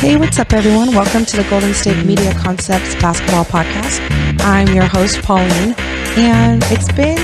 Hey, what's up, everyone? Welcome to the Golden State Media Concepts Basketball Podcast. I'm your host, Pauline, and it's been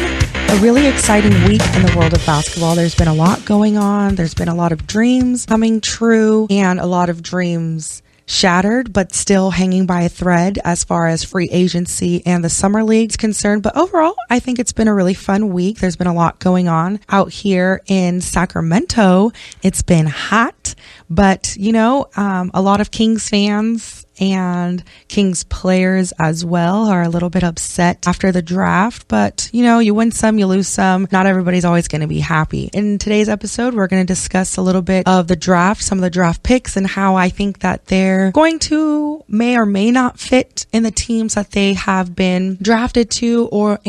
a really exciting week in the world of basketball. There's been a lot going on. There's been a lot of dreams coming true and a lot of dreams shattered, but still hanging by a thread as far as free agency and the summer league's concerned. But overall, I think it's been a really fun week. There's been a lot going on out here in Sacramento. It's been hot, but a lot of Kings fans and Kings players as well are a little bit upset after the draft, but you win some, you lose some. Not everybody's always going to be happy. In today's episode, we're going to discuss a little bit of the draft, some of the draft picks, and how I think that they're going to may or may not fit in the teams that they have been drafted to or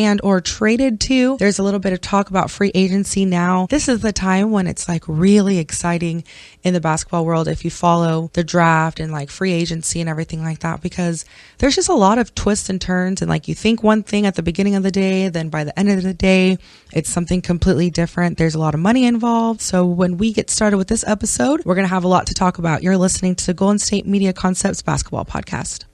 traded to. There's a little bit of talk about free agency now. This is the time when it's like really exciting in the basketball world if you follow the draft and like free agency and everything like that, because there's just a lot of twists and turns, and like you think one thing at the beginning of the day, then by the end of the day it's something completely different. There's a lot of money involved. So when we get started with this episode, we're going to have a lot to talk about. You're listening to the Golden State Media Concepts Basketball Podcast.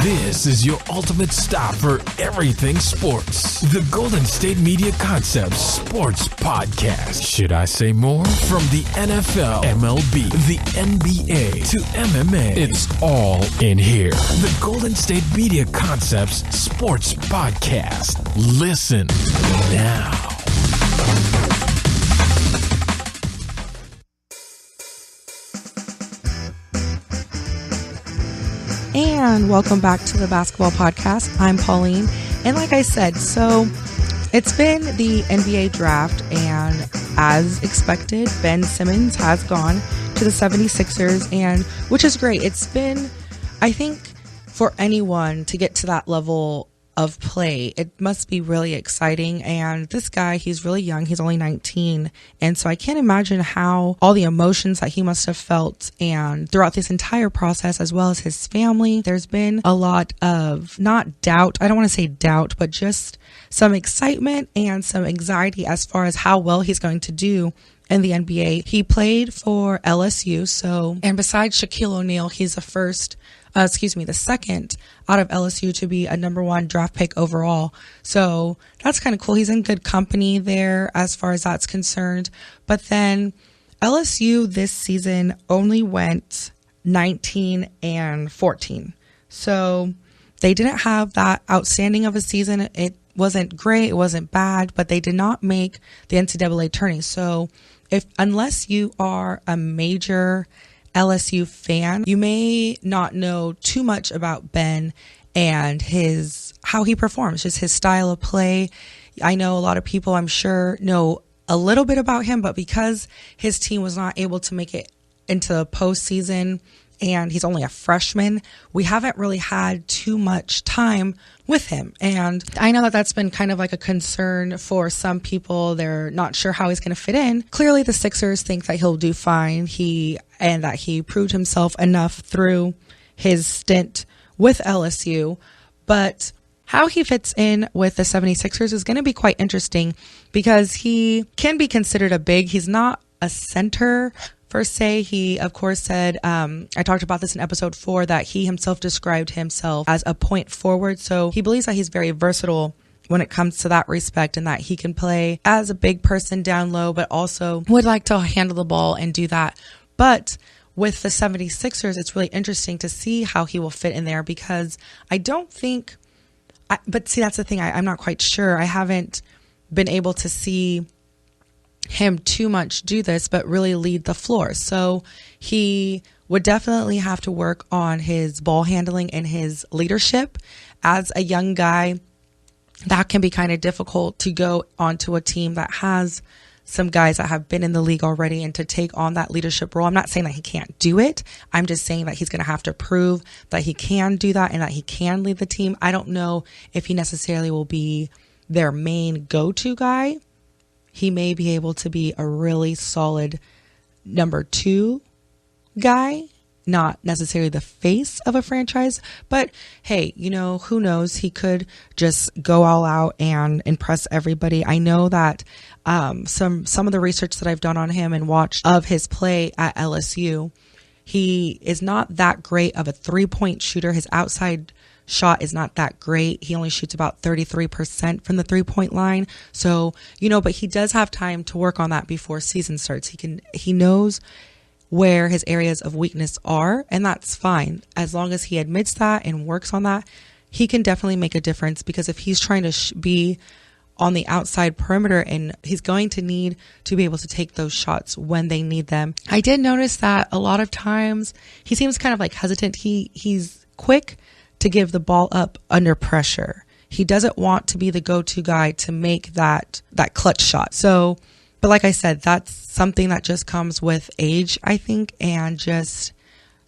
This is your ultimate stop for everything sports. The Golden State Media Concepts Sports Podcast. Should I say more? From the NFL, MLB, the NBA to MMA, it's all in here. The Golden State Media Concepts Sports Podcast. Listen now. And welcome back to the Basketball Podcast. I'm Pauline. And like I said, so it's been the NBA draft, and as expected, Ben Simmons has gone to the 76ers, and which is great. It's been, I think, for anyone to get to that level of play, it must be really exciting. And this guy, he's really young. He's only 19. And so I can't imagine how all the emotions that he must have felt and throughout this entire process, as well as his family. There's been a lot of not doubt. I don't want to say doubt, but just some excitement and some anxiety as far as how well he's going to do in the NBA. He played for LSU. And besides Shaquille O'Neal, he's the second out of LSU to be a number one draft pick overall. So that's kind of cool. He's in good company there as far as that's concerned. But then LSU this season only went 19-14. So they didn't have that outstanding of a season. It wasn't great. It wasn't bad, but they did not make the NCAA tourney. So unless you are a major LSU fan, you may not know too much about Ben and how he performs, just his style of play. I know a lot of people, I'm sure, know a little bit about him, but because his team was not able to make it into the postseason and he's only a freshman, we haven't really had too much time with him. And I know that that's been kind of like a concern for some people. They're not sure how he's going to fit in. Clearly, the Sixers think that he'll do fine. And that he proved himself enough through his stint with LSU. But how he fits in with the 76ers is going to be quite interesting, because he can be considered a big. He's not a center per se. He, of course, said, I talked about this in episode 4, that he himself described himself as a point forward. So he believes that he's very versatile when it comes to that respect, and that he can play as a big person down low, but also would like to handle the ball and do that. But with the 76ers, it's really interesting to see how he will fit in there, because but see, that's the thing. I'm not quite sure. I haven't been able to see him too much do this, but really lead the floor. So he would definitely have to work on his ball handling and his leadership. As a young guy, that can be kind of difficult to go onto a team that has some guys that have been in the league already and to take on that leadership role. I'm not saying that he can't do it. I'm just saying that he's going to have to prove that he can do that and that he can lead the team. I don't know if he necessarily will be their main go-to guy. He may be able to be a really solid number 2 guy, not necessarily the face of a franchise, but hey, who knows? He could just go all out and impress everybody. I know that some of the research that I've done on him and watched of his play at LSU, He is not that great of a 3-point shooter. His outside shot is not that great. He only shoots about 33% from the 3-point line. So, but he does have time to work on that before season starts. He knows where his areas of weakness are, and that's fine. As long as he admits that and works on that, he can definitely make a difference, because if he's trying to be on the outside perimeter, and he's going to need to be able to take those shots when they need them. I did notice that a lot of times he seems kind of like hesitant. He's quick to give the ball up under pressure. He doesn't want to be the go-to guy to make that clutch shot. So, but like I said, that's something that just comes with age, I think, and just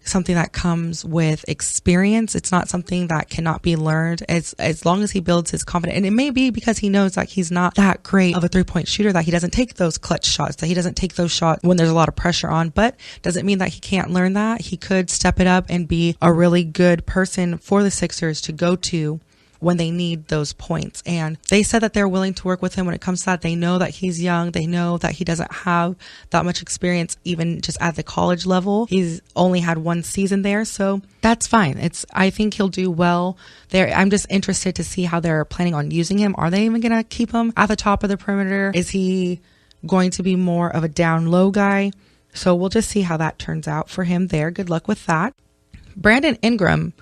something that comes with experience. It's not something that cannot be learned as long as he builds his confidence. And it may be because he knows that he's not that great of a 3-point shooter, that he doesn't take those clutch shots, that he doesn't take those shots when there's a lot of pressure on, but doesn't mean that he can't learn that. He could step it up and be a really good person for the Sixers to go to when they need those points. And they said that they're willing to work with him when it comes to that. They know that he's young. They know that he doesn't have that much experience, even just at the college level. He's only had 1 season there, so that's fine. I think he'll do well there. I'm just interested to see how they're planning on using him. Are they even going to keep him at the top of the perimeter? Is he going to be more of a down low guy? So we'll just see how that turns out for him there. Good luck with that. Brandon Ingram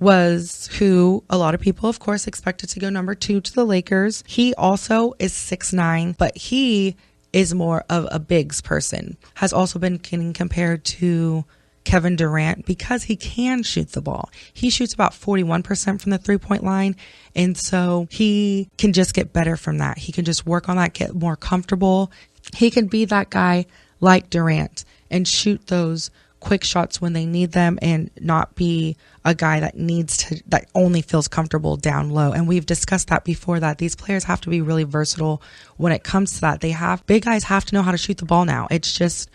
was who a lot of people, of course, expected to go number 2 to the Lakers. He also is 6'9", but he is more of a bigs person. Has also been getting compared to Kevin Durant because he can shoot the ball. He shoots about 41% from the 3-point line, and so he can just get better from that. He can just work on that, get more comfortable. He can be that guy like Durant and shoot those quick shots when they need them, and not be a guy that only feels comfortable down low. And we've discussed that before, that these players have to be really versatile when it comes to that. Big guys have to know how to shoot the ball now. It's just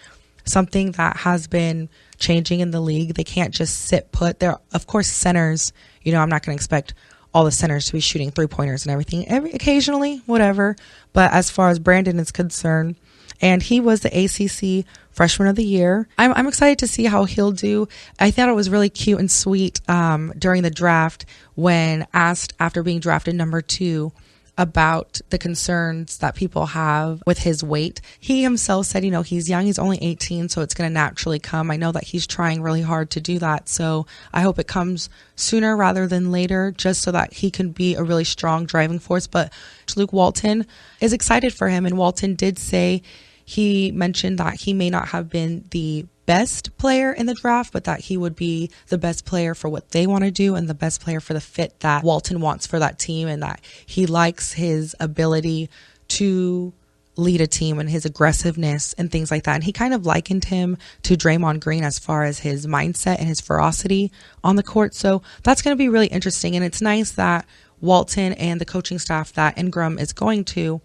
something that has been changing in the league. They can't just sit put. There, of course, centers, I'm not going to expect all the centers to be shooting 3-pointers and everything occasionally, whatever. But as far as Brandon is concerned, and he was the ACC Freshman of the Year, I'm excited to see how he'll do. I thought it was really cute and sweet during the draft when asked after being drafted number 2 about the concerns that people have with his weight. He himself said, he's young, he's only 18, so it's going to naturally come. I know that he's trying really hard to do that, so I hope it comes sooner rather than later, just so that he can be a really strong driving force. But Luke Walton is excited for him, and Walton did say, he mentioned that he may not have been the best player in the draft, but that he would be the best player for what they want to do and the best player for the fit that Walton wants for that team, and that he likes his ability to lead a team and his aggressiveness and things like that. And he kind of likened him to Draymond Green as far as his mindset and his ferocity on the court. So that's going to be really interesting. And it's nice that Walton and the coaching staff that Ingram is going to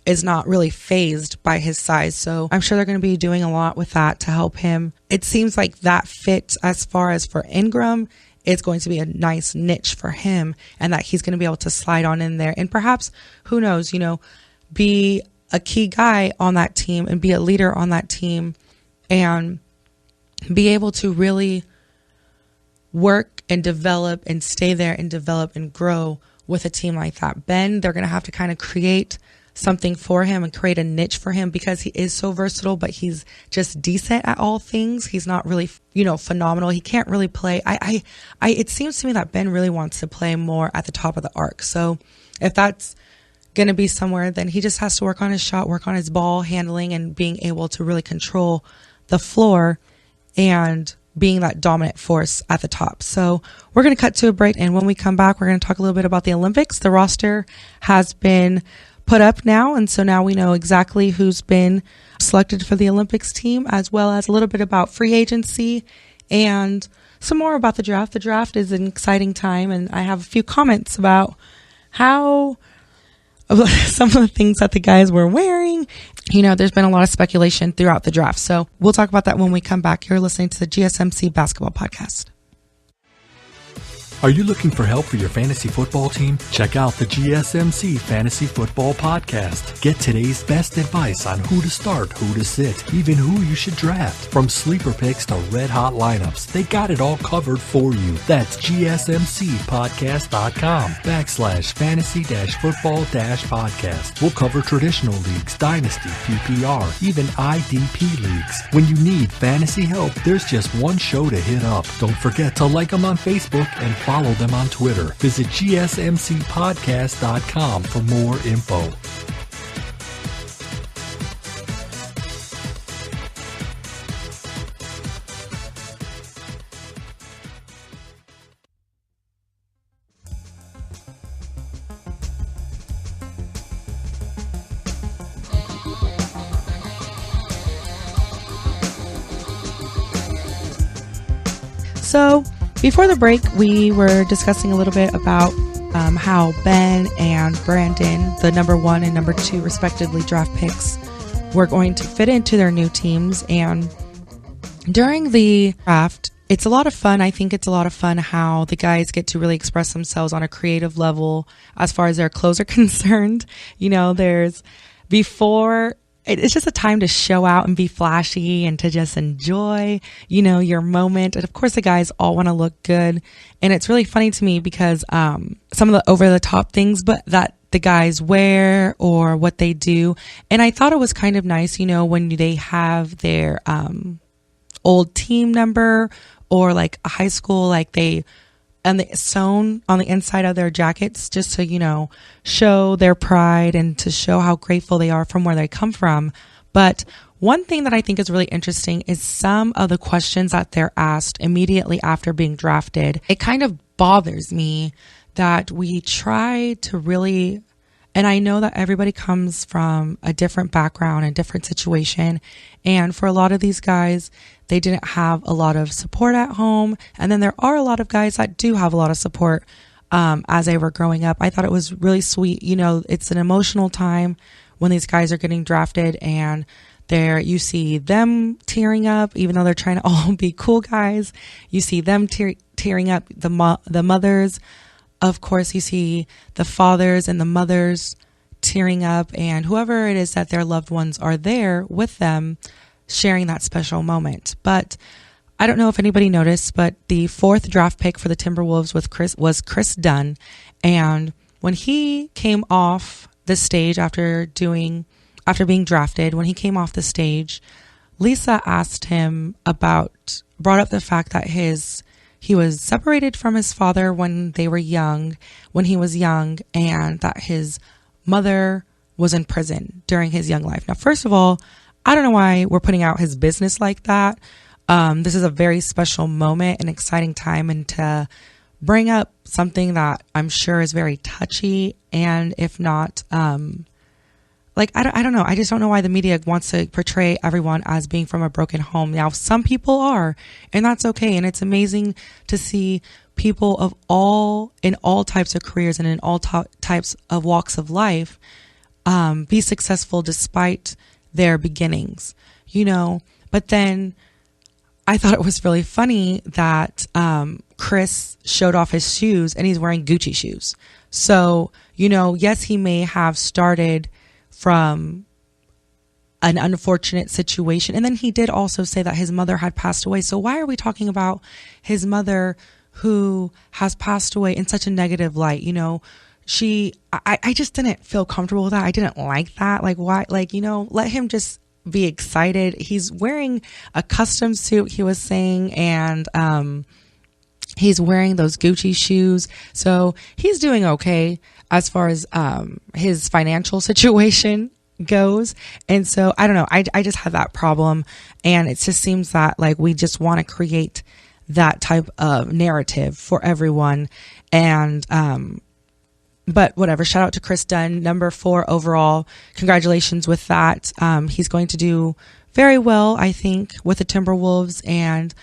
is not really fazed by his size. So I'm sure they're going to be doing a lot with that to help him. It seems like that fit as far as for Ingram is going to be a nice niche for him, and that he's going to be able to slide on in there. And perhaps, who knows, be a key guy on that team and be a leader on that team and be able to really work and develop and stay there and develop and grow with a team like that. Ben, they're going to have to kind of create something for him and create a niche for him, because he is so versatile, but he's just decent at all things. He's not really, phenomenal. He can't really play. It seems to me that Ben really wants to play more at the top of the arc. So if that's going to be somewhere, then he just has to work on his shot, work on his ball handling, and being able to really control the floor and being that dominant force at the top. So we're going to cut to a break, and when we come back, we're going to talk a little bit about the Olympics. The roster has been put up now, and so now we know exactly who's been selected for the Olympics team, as well as a little bit about free agency and some more about the draft. The draft is an exciting time, and I have a few comments about how some of the things that the guys were wearing. There's been a lot of speculation throughout the draft, so we'll talk about that when we come back. You're listening to the GSMC Basketball Podcast. Are you looking for help for your fantasy football team? Check out the GSMC Fantasy Football Podcast. Get today's best advice on who to start, who to sit, even who you should draft. From sleeper picks to red hot lineups, they got it all covered for you. That's gsmcpodcast.com/fantasy-football-podcast. We'll cover traditional leagues, dynasty, PPR, even IDP leagues. When you need fantasy help, there's just one show to hit up. Don't forget to like them on Facebook and follow them on Twitter. Visit gsmcpodcast.com for more info. So before the break, we were discussing a little bit about how Ben and Brandon, the number 1 and number 2 respectively draft picks, were going to fit into their new teams. And during the draft, it's a lot of fun. I think it's a lot of fun how the guys get to really express themselves on a creative level as far as their clothes are concerned. You know, it's just a time to show out and be flashy and to just enjoy, your moment. And of course, the guys all want to look good. And it's really funny to me because some of the over the top things, but that the guys wear or what they do. And I thought it was kind of nice, when they have their old team number or like a high school, like and they sewn on the inside of their jackets just to, show their pride and to show how grateful they are from where they come from. But one thing that I think is really interesting is some of the questions that they're asked immediately after being drafted. It kind of bothers me that we try to really, and I know that everybody comes from a different background and different situation. And for a lot of these guys, they didn't have a lot of support at home. And then there are a lot of guys that do have a lot of support as they were growing up. I thought it was really sweet. It's an emotional time when these guys are getting drafted and you see them tearing up, even though they're trying to all be cool guys. You see them tearing up, the mothers. Of course, you see the fathers and the mothers tearing up, and whoever it is that their loved ones are there with them, sharing that special moment. But I don't know if anybody noticed, but the 4th draft pick for the Timberwolves was Chris Dunn. And when he came off the stage after being drafted, when he came off the stage, Lisa asked him brought up the fact that he was separated from his father when he was young, and that his mother was in prison during his young life. Now, first of all, I don't know why we're putting out his business like that. This is a very special moment, an exciting time, and to bring up something that I'm sure is very touchy, and if not, I don't know. I just don't know why the media wants to portray everyone as being from a broken home. Now, some people are, and that's okay. And it's amazing to see people in all types of careers and in all types of walks of life be successful despite their beginnings, But then I thought it was really funny that Chris showed off his shoes and he's wearing Gucci shoes. So, yes, he may have started from an unfortunate situation. And then he did also say that his mother had passed away. So why are we talking about his mother who has passed away in such a negative light? I just didn't feel comfortable with that. I didn't like that. Like, why? Let him just be excited. He's wearing a custom suit, he was saying, and he's wearing those Gucci shoes. So he's doing okay as far as his financial situation goes. And so I don't know. I just have that problem. And it just seems that we just want to create that type of narrative for everyone. And but whatever, shout out to Chris Dunn, number 4 overall. Congratulations with that. He's going to do very well, I think, with the Timberwolves and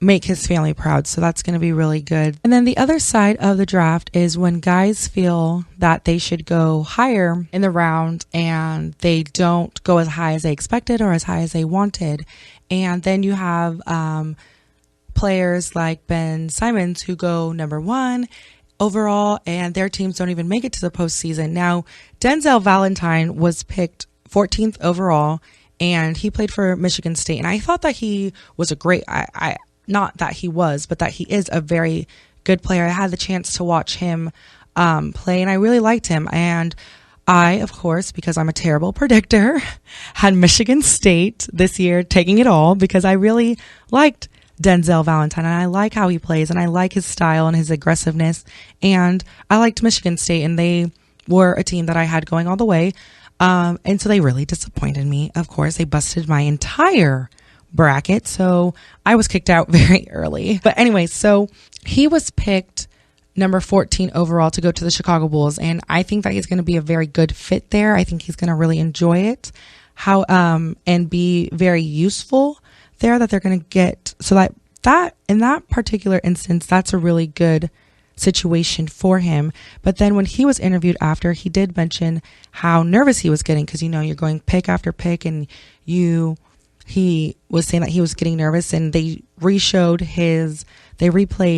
make his family proud. So that's going to be really good. And then the other side of the draft is when guys feel that they should go higher in the round and they don't go as high as they expected or as high as they wanted. And then you have players like Ben Simmons who go number 1 overall and their teams don't even make it to the postseason. Now, Denzel Valentine was picked 14th overall and he played for Michigan State. And I thought that he was a great, not that he was, but that he is a very good player. I had the chance to watch him play and I really liked him. And I, of course, because I'm a terrible predictor, had Michigan State this year taking it all because I really liked Denzel Valentine and I like how he plays and I like his style and his aggressiveness. And I liked Michigan State and they were a team that I had going all the way. And so they really disappointed me. Of course, they busted my entire bracket. So I was kicked out very early. But anyway, so he was picked number 14 overall to go to the Chicago Bulls. And I think that he's going to be a very good fit there. I think he's going to really enjoy it, and be very useful there, that they're going to get. So that in that particular instance, that's a really good situation for him. But then when he was interviewed after, he did mention how nervous he was getting because, you're going pick after pick and he was saying that he was getting nervous and they replayed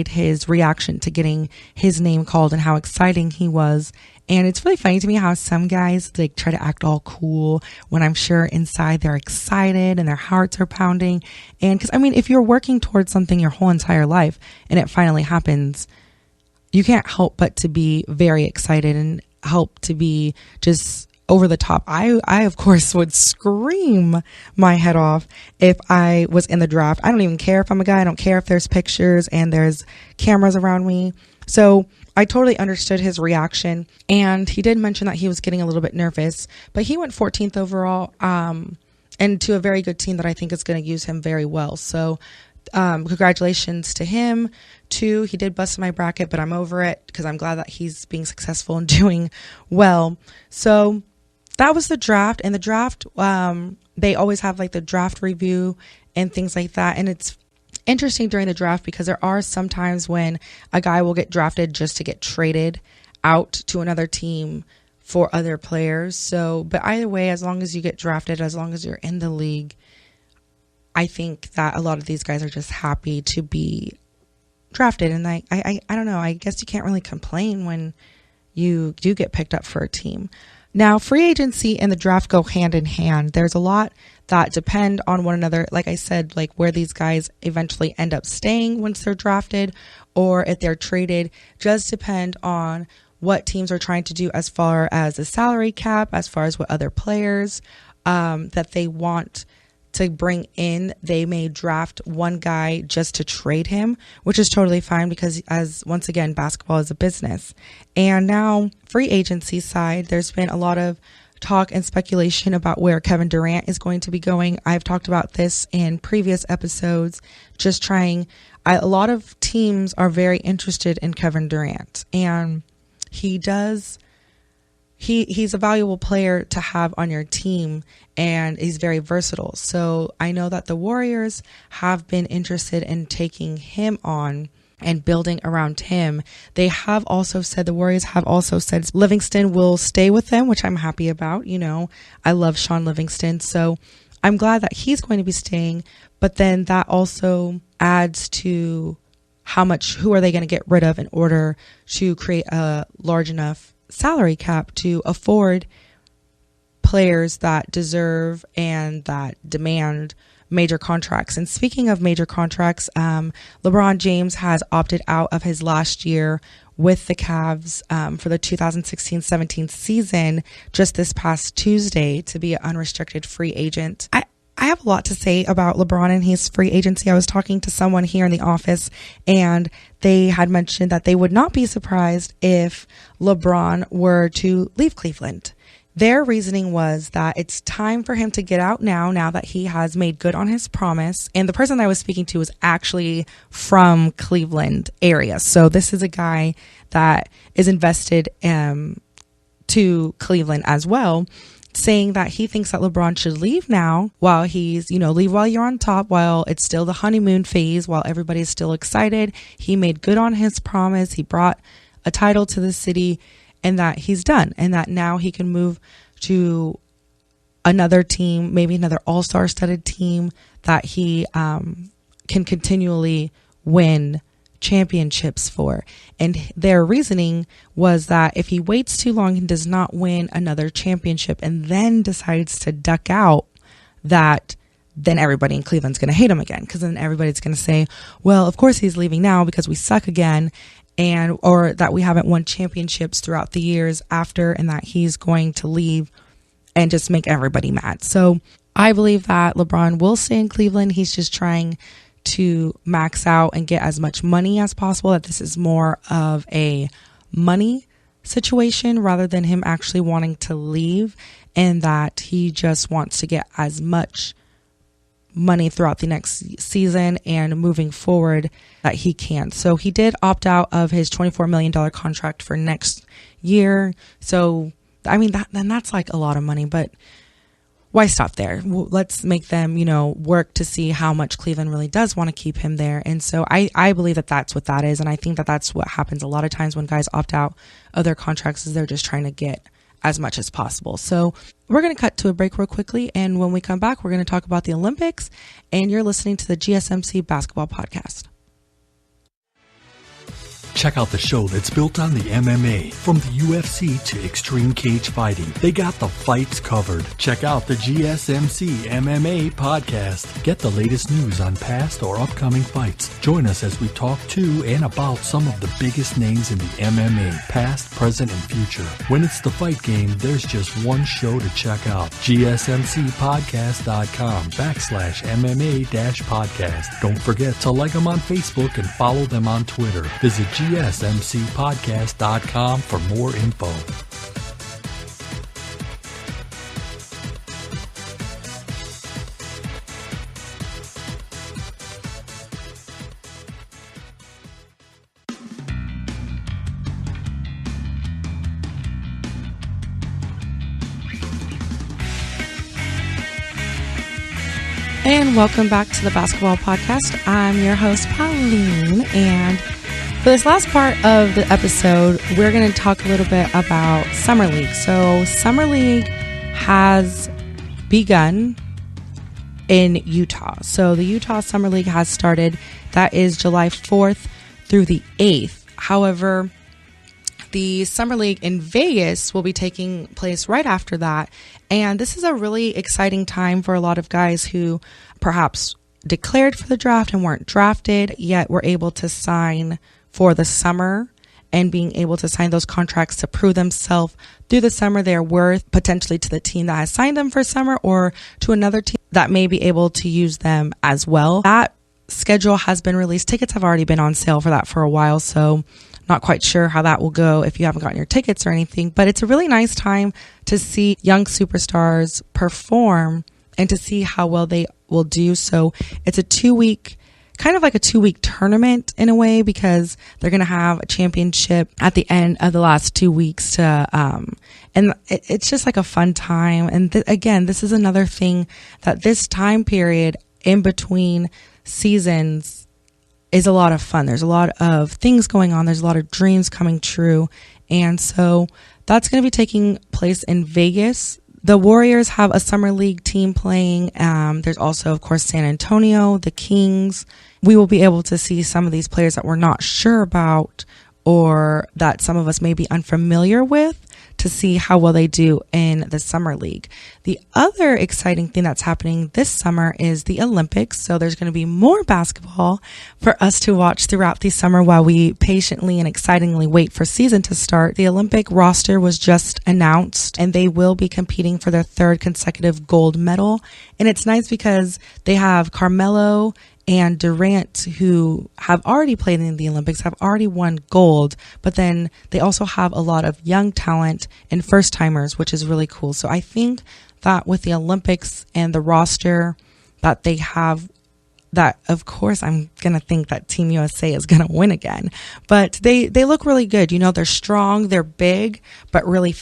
his reaction to getting his name called and how exciting he was. And it's really funny to me how some guys try to act all cool when I'm sure inside they're excited and their hearts are pounding. And because if you're working towards something your whole entire life and it finally happens, you can't help but to be very excited and help to be just over the top. I of course would scream my head off if I was in the draft. I don't even care if I'm a guy. I don't care if there's pictures and there's cameras around me. So I totally understood his reaction. And he did mention that he was getting a little bit nervous, but he went 14th overall, and to a very good team that I think is going to use him very well. So congratulations to him too. He did bust my bracket, but I'm over it because I'm glad that he's being successful and doing well. So that was the draft. And the draft, they always have the draft review and things like that. And it's interesting during the draft because there are some times when a guy will get drafted just to get traded out to another team for other players. So, but either way, as long as you get drafted, as long as you're in the league, I think that a lot of these guys are just happy to be drafted. And I don't know, I guess you can't really complain when you do get picked up for a team. Now, free agency and the draft go hand in hand. There's a lot that depend on one another. Like I said, where these guys eventually end up staying once they're drafted or if they're traded, just depend on what teams are trying to do as far as the salary cap, as far as what other players that they want to bring in. They may draft one guy just to trade him, which is totally fine because once again, basketball is a business. And now free agency side, there's been a lot of talk and speculation about where Kevin Durant is going to be going. I've talked about this in previous episodes, a lot of teams are very interested in Kevin Durant and he's a valuable player to have on your team and he's very versatile. So I know that the Warriors have been interested in taking him on and building around him. The Warriors have also said Livingston will stay with them, which I'm happy about. I love Sean Livingston. So I'm glad that he's going to be staying. But then that also adds to who are they going to get rid of in order to create a large enough salary cap to afford players that deserve and that demand major contracts. And speaking of major contracts, LeBron James has opted out of his last year with the Cavs for the 2016-17 season just this past Tuesday to be an unrestricted free agent. I have a lot to say about LeBron and his free agency. I was talking to someone here in the office and they had mentioned that they would not be surprised if LeBron were to leave Cleveland. Their reasoning was that it's time for him to get out now that he has made good on his promise. And the person I was speaking to was actually from Cleveland area. So this is a guy that is invested to Cleveland as well, saying that he thinks that LeBron should leave now while he's, leave while you're on top, while it's still the honeymoon phase, while everybody's still excited. He made good on his promise. He brought a title to the city and that he's done and that now he can move to another team, maybe another all-star studded team that he can continually win championships for. And their reasoning was that if he waits too long and does not win another championship and then decides to duck out, that then everybody in Cleveland's going to hate him again, because then everybody's going to say, well, of course he's leaving now because we suck again, and or that we haven't won championships throughout the years after, and that he's going to leave and just make everybody mad. So I believe that LeBron will stay in Cleveland. He's just trying to max out and get as much money as possible, that this is more of a money situation rather than him actually wanting to leave, and that he just wants to get as much money throughout the next season and moving forward that he can. So he did opt out of his $24 million contract for next year. So, I mean, that's like a lot of money, but why stop there? Let's make them, work to see how much Cleveland really does want to keep him there. And so I believe that that's what that is. And I think that that's what happens a lot of times when guys opt out of their contracts, is they're just trying to get as much as possible. So we're going to cut to a break real quickly. And when we come back, we're going to talk about the Olympics. And you're listening to the GSMC Basketball Podcast. Check out the show that's built on the MMA. From the UFC to extreme cage fighting, they got the fights covered. Check out the GSMC MMA podcast. Get the latest news on past or upcoming fights. Join us as we talk to and about some of the biggest names in the MMA, past, present, and future. When it's the fight game, there's just one show to check out. GSMCpodcast.com/MMA-podcast. Don't forget to like them on Facebook and follow them on Twitter. Visit GSMCpodcast.com for more info. And welcome back to the Basketball Podcast. I'm your host, Pauline, and for this last part of the episode, we're going to talk a little bit about Summer League. So Summer League has begun in Utah. So the Utah Summer League has started. That is July 4th through the 8th. However, the Summer League in Vegas will be taking place right after that. And this is a really exciting time for a lot of guys who perhaps declared for the draft and weren't drafted, yet were able to sign for the summer, and being able to sign those contracts to prove themselves through the summer their worth, potentially to the team that has signed them for summer or to another team that may be able to use them as well. That schedule has been released. Tickets have already been on sale for that for a while, so not quite sure how that will go if you haven't gotten your tickets or anything, but it's a really nice time to see young superstars perform and to see how well they will do. So it's a 2-week, kind of like a 2-week tournament in a way, because they're going to have a championship at the end of the last 2 weeks to, and it's just like a fun time. And again, this is another thing that this time period in between seasons is a lot of fun. There's a lot of things going on. There's a lot of dreams coming true. And so that's going to be taking place in Vegas. The Warriors have a summer league team playing. There's also, of course, San Antonio, the Kings. We will be able to see some of these players that we're not sure about or that some of us may be unfamiliar with, to see how well they do in the summer league. The other exciting thing that's happening this summer is the Olympics. So there's going to be more basketball for us to watch throughout the summer while we patiently and excitingly wait for season to start. The Olympic roster was just announced, and they will be competing for their 3rd consecutive gold medal. And it's nice because they have Carmelo and Durant, who have already played in the Olympics, have already won gold, but then they also have a lot of young talent and first timers, which is really cool. So I think that with the Olympics and the roster that they have, that of course I'm going to think that Team USA is going to win again, but they look really good. You know, they're strong, they're big, but really,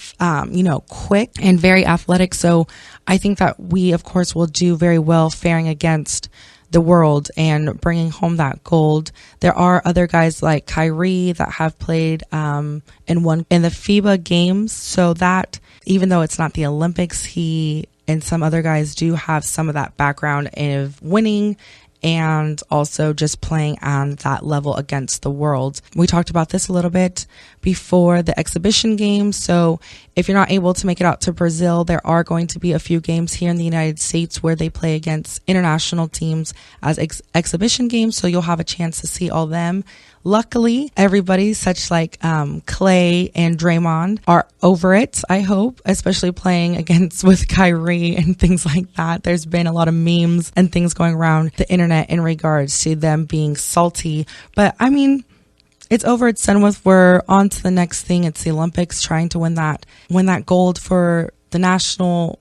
quick and very athletic. So I think that we, of course, will do very well faring against the world and bringing home that gold. There are other guys like Kyrie that have played in the FIBA games, so that even though it's not the Olympics, he and some other guys do have some of that background of winning and also just playing on that level against the world. We talked about this a little bit before the exhibition games. So if you're not able to make it out to Brazil, there are going to be a few games here in the United States where they play against international teams as exhibition games. So you'll have a chance to see all them. Luckily, everybody, such like Clay and Draymond, are over it, I hope, especially playing against with Kyrie and things like that. There's been a lot of memes and things going around the internet in regards to them being salty. But I mean, it's over, it's done with. We're on to the next thing. It's the Olympics, trying to win that gold for the national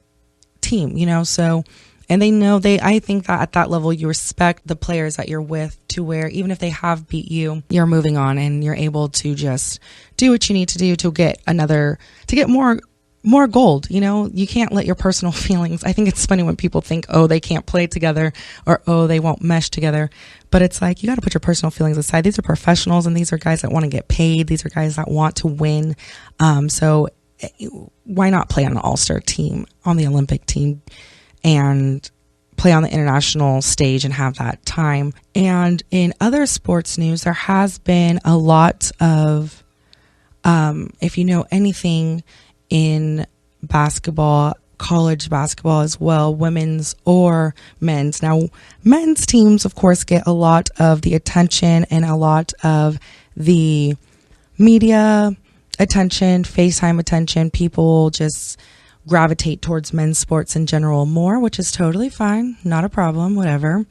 team, you know, so. And they know I think that at that level, you respect the players that you're with, to where even if they have beat you, you're moving on and you're able to just do what you need to do to get more gold. You know, you can't let your personal feelings. I think it's funny when people think, oh, they can't play together, or, oh, they won't mesh together. But it's like, you got to put your personal feelings aside. These are professionals, and these are guys that want to get paid. These are guys that want to win. So why not play on an all-star team, on the Olympic team, and play on the international stage and have that time? And in other sports news, there has been a lot of, if you know anything in basketball, college basketball as well, women's or men's. Now, men's teams, of course, get a lot of the attention and a lot of the media attention, FaceTime attention. People just gravitate towards men's sports in general more, which is totally fine. Not a problem, whatever.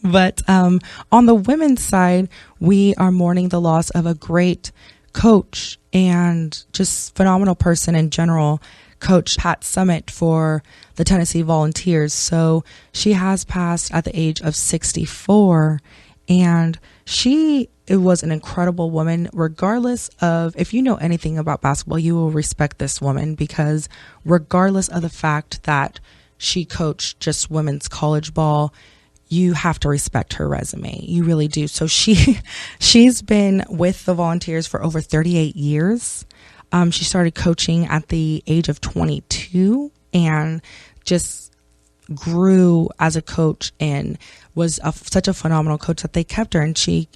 But on the women's side, we are mourning the loss of a great coach and just phenomenal person in general, Coach Pat Summitt for the Tennessee Volunteers. So she has passed at the age of 64, and it was an incredible woman. Regardless of, if you know anything about basketball, you will respect this woman, because regardless of the fact that she coached just women's college ball, you have to respect her resume. You really do. So she's been with the Volunteers for over 38 years. She started coaching at the age of 22 and just grew as a coach and was such a phenomenal coach that they kept her. And she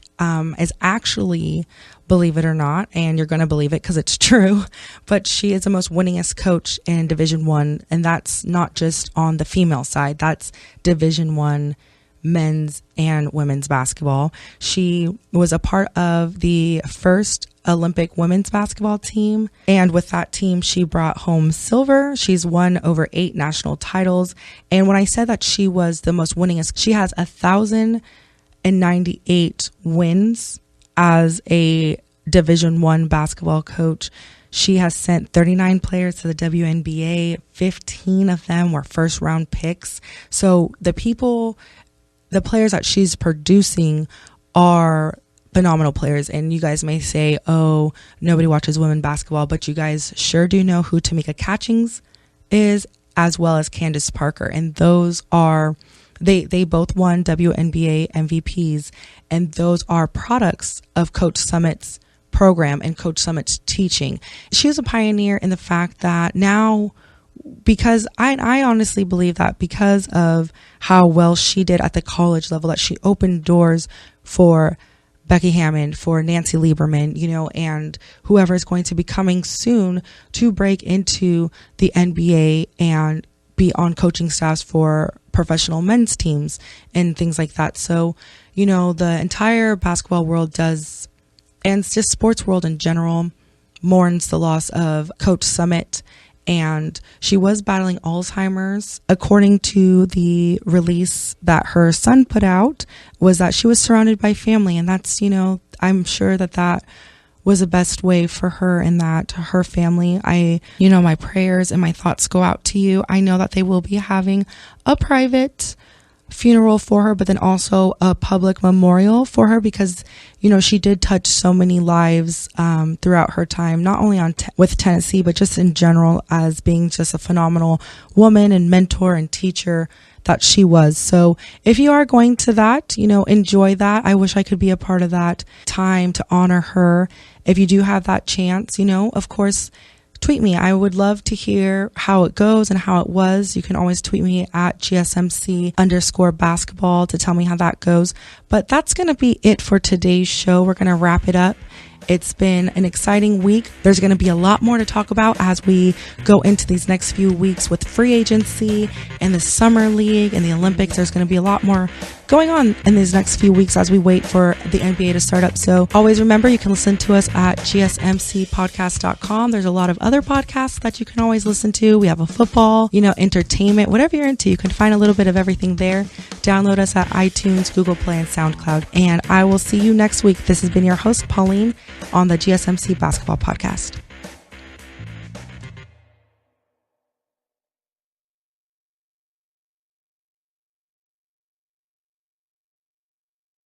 is actually, believe it or not, and you're going to believe it because it's true, but she is the most winningest coach in Division I, and that's not just on the female side. That's Division I men's and women's basketball. She was a part of the first Olympic women's basketball team, and with that team she brought home silver. She's won over 8 national titles, and when I said that she was the most winningest, she has 1,098 wins as a Division I basketball coach. She has sent 39 players to the WNBA. 15 of them were first round picks. So the players that she's producing are phenomenal players. And you guys may say, oh, nobody watches women basketball, but you guys sure do know who Tamika Catchings is, as well as Candace Parker. And those are, they both won WNBA MVPs, and those are products of Coach Summitt's program and Coach Summitt's teaching. She was a pioneer in the fact that now, because I honestly believe that because of how well she did at the college level, that she opened doors for Becky Hammond, for Nancy Lieberman, you know, and whoever is going to be coming soon to break into the NBA and be on coaching staffs for professional men's teams and things like that. So, you know, the entire basketball world does, and just sports world in general, mourns the loss of Coach Summitt. And she was battling Alzheimer's. According to the release that her son put out, was that she was surrounded by family. And that's, you know, I'm sure that was the best way for her, and that her family, my prayers and my thoughts go out to you. I know that they will be having a private funeral for her, but then also a public memorial for her, because, you know, she did touch so many lives throughout her time, not only with Tennessee, but just in general, as being just a phenomenal woman and mentor and teacher that she was. So if you are going to that, you know, enjoy that. I wish I could be a part of that time to honor her. If you do have that chance, you know, of course, tweet me. I would love to hear how it goes and how it was. You can always tweet me at GSMC_basketball to tell me how that goes. But that's going to be it for today's show. We're going to wrap it up. It's been an exciting week. There's going to be a lot more to talk about as we go into these next few weeks with free agency and the summer league and the Olympics. There's going to be a lot more going on in these next few weeks as we wait for the NBA to start up. So always remember, you can listen to us at gsmcpodcast.com. There's a lot of other podcasts that you can always listen to. We have a football, entertainment, whatever you're into. You can find a little bit of everything there. Download us at iTunes, Google Play, and SoundCloud. And I will see you next week. This has been your host, Pauline, on the GSMC Basketball Podcast.